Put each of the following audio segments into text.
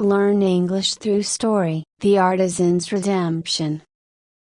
Learn English through story. The Artisan's Redemption.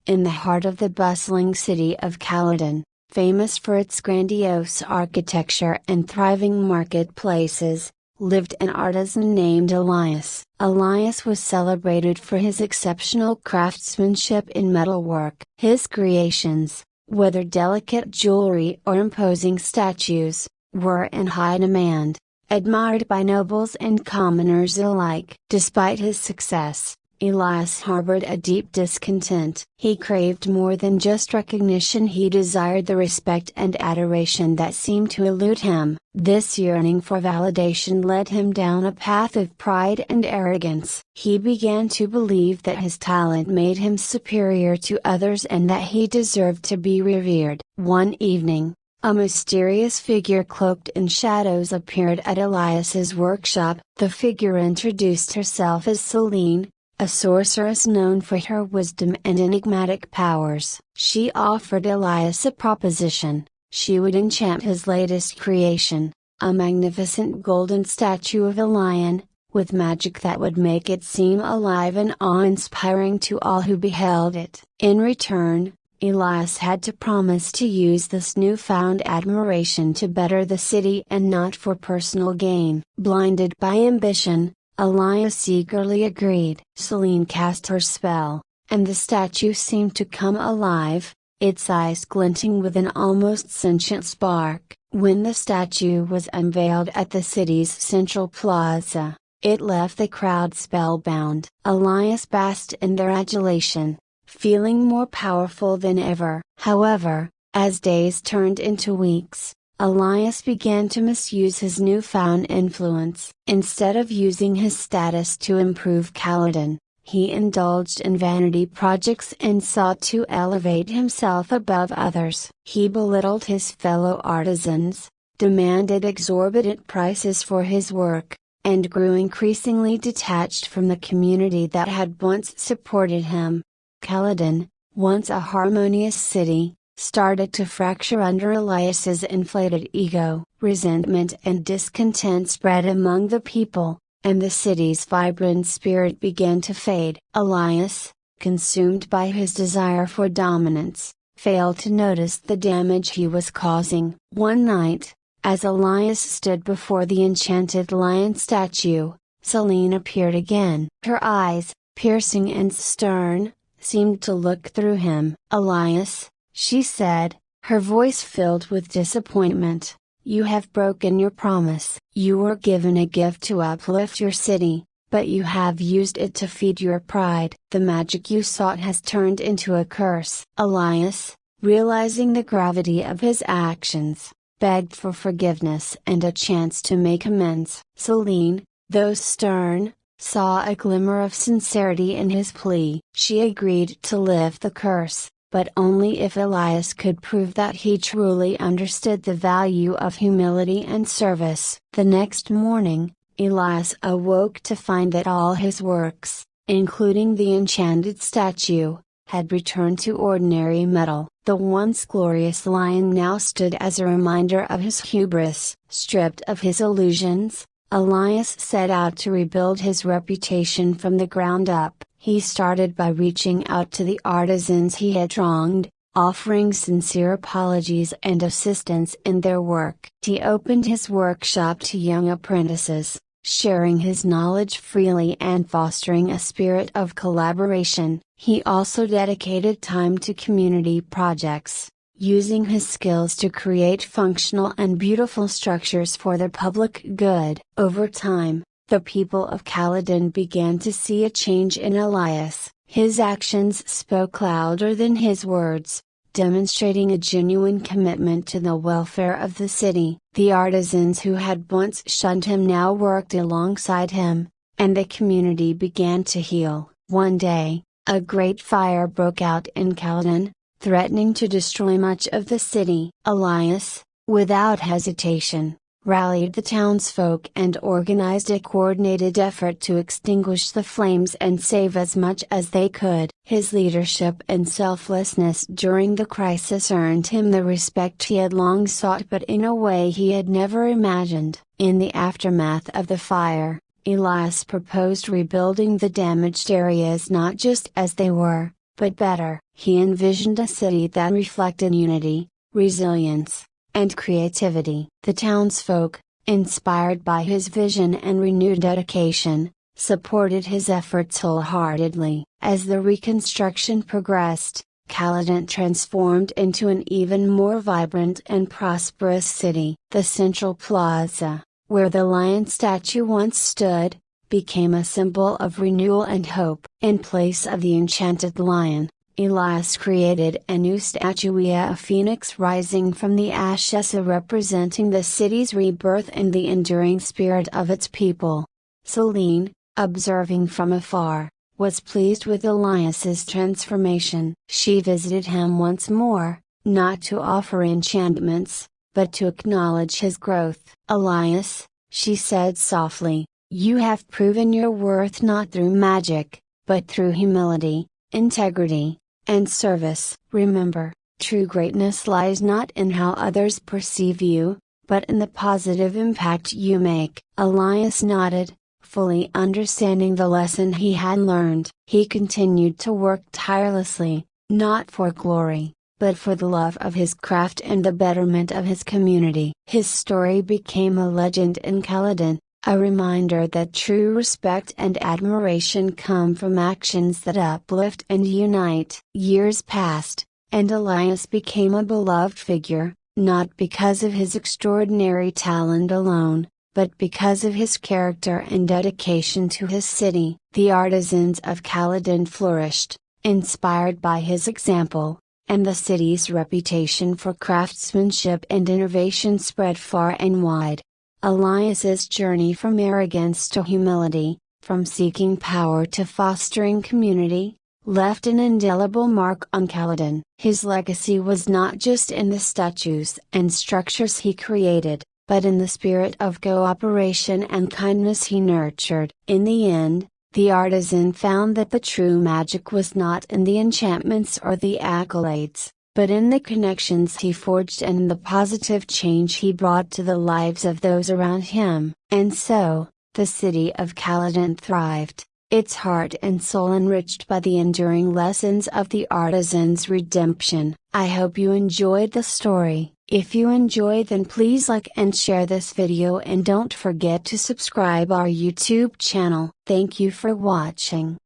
In the heart of the bustling city of Caledon, famous for its grandiose architecture and thriving marketplaces, lived an artisan named Elias. Elias was celebrated for his exceptional craftsmanship in metalwork. His creations, whether delicate jewelry or imposing statues, were in high demand, admired by nobles and commoners alike. Despite his success, Elias harbored a deep discontent. He craved more than just recognition. He desired the respect and adoration that seemed to elude him. This yearning for validation led him down a path of pride and arrogance. He began to believe that his talent made him superior to others and that he deserved to be revered. One evening, a mysterious figure cloaked in shadows appeared at Elias's workshop. The figure introduced herself as Celine, a sorceress known for her wisdom and enigmatic powers. She offered Elias a proposition. She would enchant his latest creation, a magnificent golden statue of a lion, with magic that would make it seem alive and awe-inspiring to all who beheld it. In return, Elias had to promise to use this newfound admiration to better the city and not for personal gain. Blinded by ambition, Elias eagerly agreed. Celine cast her spell, and the statue seemed to come alive, its eyes glinting with an almost sentient spark. When the statue was unveiled at the city's central plaza, it left the crowd spellbound. Elias basked in their adulation, feeling more powerful than ever. However, as days turned into weeks, Elias began to misuse his newfound influence. Instead of using his status to improve Caledon, he indulged in vanity projects and sought to elevate himself above others. He belittled his fellow artisans, demanded exorbitant prices for his work, and grew increasingly detached from the community that had once supported him. Caledon, once a harmonious city, started to fracture under Elias's inflated ego. Resentment and discontent spread among the people, and the city's vibrant spirit began to fade. Elias, consumed by his desire for dominance, failed to notice the damage he was causing. One night, as Elias stood before the enchanted lion statue, Celine appeared again. Her eyes, piercing and stern, seemed to look through him. "Elias," she said, her voice filled with disappointment, "you have broken your promise. You were given a gift to uplift your city, but you have used it to feed your pride. The magic you sought has turned into a curse." Elias, realizing the gravity of his actions, begged for forgiveness and a chance to make amends. Celine, though stern, saw a glimmer of sincerity in his plea. She agreed to lift the curse, but only if Elias could prove that he truly understood the value of humility and service. The next morning, Elias awoke to find that all his works, including the enchanted statue, had returned to ordinary metal. The once glorious lion now stood as a reminder of his hubris. Stripped of his illusions, Elias set out to rebuild his reputation from the ground up. He started by reaching out to the artisans he had wronged, offering sincere apologies and assistance in their work. He opened his workshop to young apprentices, sharing his knowledge freely and fostering a spirit of collaboration. He also dedicated time to community projects, using his skills to create functional and beautiful structures for the public good. Over time, the people of Caledon began to see a change in Elias. His actions spoke louder than his words, demonstrating a genuine commitment to the welfare of the city. The artisans who had once shunned him now worked alongside him, and the community began to heal. One day, a great fire broke out in Caledon, threatening to destroy much of the city. Elias, without hesitation, rallied the townsfolk and organized a coordinated effort to extinguish the flames and save as much as they could. His leadership and selflessness during the crisis earned him the respect he had long sought, but in a way he had never imagined. In the aftermath of the fire, Elias proposed rebuilding the damaged areas not just as they were, but better. He envisioned a city that reflected unity, resilience, and creativity. The townsfolk, inspired by his vision and renewed dedication, supported his efforts wholeheartedly. As the reconstruction progressed, Caledon transformed into an even more vibrant and prosperous city. The central plaza, where the lion statue once stood, became a symbol of renewal and hope. In place of the enchanted lion, Elias created a new statuette, a phoenix rising from the ashes, representing the city's rebirth and the enduring spirit of its people. Selene, observing from afar, was pleased with Elias's transformation. She visited him once more, not to offer enchantments, but to acknowledge his growth. "Elias," she said softly, "you have proven your worth not through magic, but through humility, integrity, and service. Remember, true greatness lies not in how others perceive you, but in the positive impact you make." Elias nodded, fully understanding the lesson he had learned. He continued to work tirelessly, not for glory, but for the love of his craft and the betterment of his community. His story became a legend in Caledon, a reminder that true respect and admiration come from actions that uplift and unite. Years passed, and Elias became a beloved figure, not because of his extraordinary talent alone, but because of his character and dedication to his city. The artisans of Caledon flourished, inspired by his example, and the city's reputation for craftsmanship and innovation spread far and wide. Elias's journey from arrogance to humility, from seeking power to fostering community, left an indelible mark on Caledon. His legacy was not just in the statues and structures he created, but in the spirit of cooperation and kindness he nurtured. In the end, the artisan found that the true magic was not in the enchantments or the accolades, but in the connections he forged and in the positive change he brought to the lives of those around him. And so, the city of Caledon thrived, its heart and soul enriched by the enduring lessons of the artisan's redemption. I hope you enjoyed the story. If you enjoyed, then please like and share this video, and don't forget to subscribe our YouTube channel. Thank you for watching.